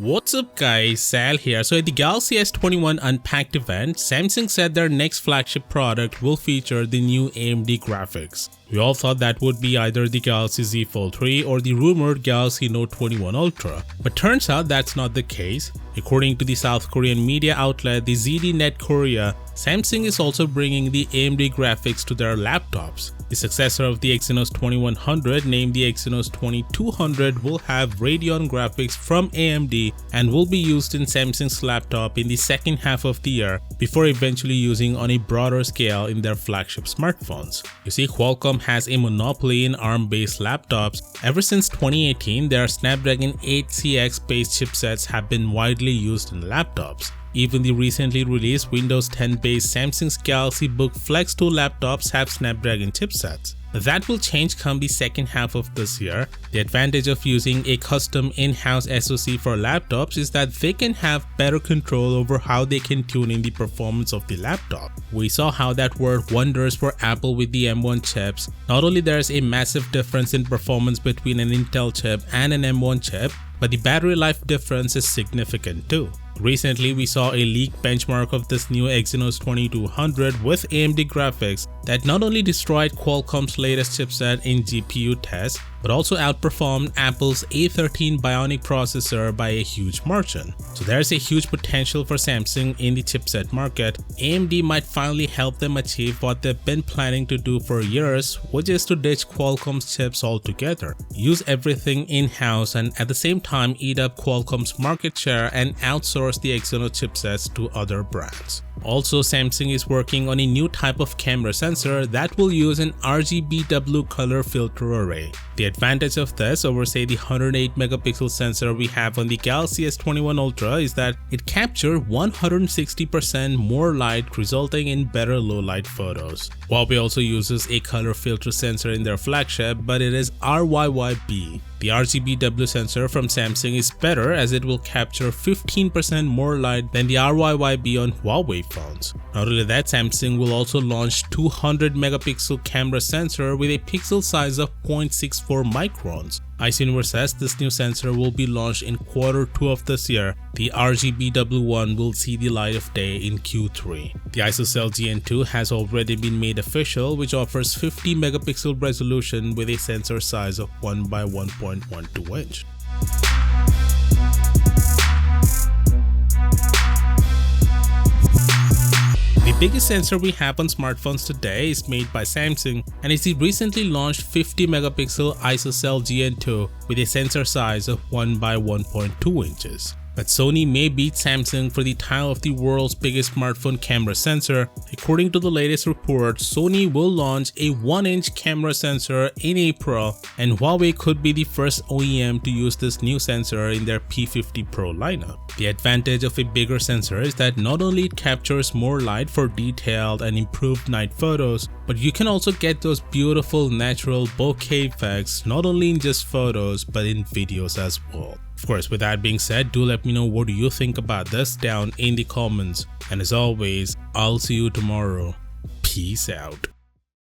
What's up guys, Sal here. So at the Galaxy S21 Unpacked event, Samsung said their next flagship product will feature the new AMD graphics. We all thought that would be either the Galaxy Z Fold 3 or the rumored Galaxy Note 21 Ultra, but turns out that's not the case. According to the South Korean media outlet the ZDNet Korea, Samsung is also bringing the AMD graphics to their laptops. The successor of the Exynos 2100, named the Exynos 2200, will have Radeon graphics from AMD and will be used in Samsung's laptop in the second half of the year before eventually using on a broader scale in their flagship smartphones. You see, Qualcomm has a monopoly in ARM-based laptops. Ever since 2018, their Snapdragon 8cx based chipsets have been widely used in laptops. Even the recently released Windows 10 based Samsung's Galaxy Book Flex 2 laptops have Snapdragon chipsets. That will change come the second half of this year. The advantage of using a custom in-house SoC for laptops is that they can have better control over how they can tune in the performance of the laptop. We saw how that worked wonders for Apple with the M1 chips. Not only there is a massive difference in performance between an Intel chip and an M1 chip, but the battery life difference is significant too. Recently, we saw a leaked benchmark of this new Exynos 2200 with AMD graphics that not only destroyed Qualcomm's latest chipset in GPU tests, but also outperformed Apple's A13 Bionic processor by a huge margin. So there's a huge potential for Samsung in the chipset market. AMD might finally help them achieve what they've been planning to do for years, which is to ditch Qualcomm's chips altogether, use everything in-house, and at the same time eat up Qualcomm's market share and outsource the Exynos chipsets to other brands. Also, Samsung is working on a new type of camera sensor that will use an RGBW color filter array. The advantage of this over say the 108 megapixel sensor we have on the Galaxy S21 Ultra is that it captures 160% more light, resulting in better low light photos. Huawei also uses a color filter sensor in their flagship, but it is RYYB. The RGBW sensor from Samsung is better as it will capture 15% more light than the RYYB on Huawei phones. Not only that, Samsung will also launch 200 megapixel camera sensor with a pixel size of 0.64 microns. Exynos says this new sensor will be launched in Q2 of this year. The RGBW1 will see the light of day in Q3. The ISOCELL GN2 has already been made official, which offers 50 megapixel resolution with a sensor size of 1 by 1.12 inch. The biggest sensor we have on smartphones today is made by Samsung and is the recently launched 50 megapixel ISOCELL GN2 with a sensor size of 1 by 1.2 inches. But Sony may beat Samsung for the title of the world's biggest smartphone camera sensor. According to the latest report, Sony will launch a 1-inch camera sensor in April, and Huawei could be the first OEM to use this new sensor in their P50 Pro lineup. The advantage of a bigger sensor is that not only it captures more light for detailed and improved night photos, but you can also get those beautiful natural bokeh effects not only in just photos but in videos as well. Of course, with that being said, do let me know what do you think about this down in the comments. And as always, I'll see you tomorrow. Peace out.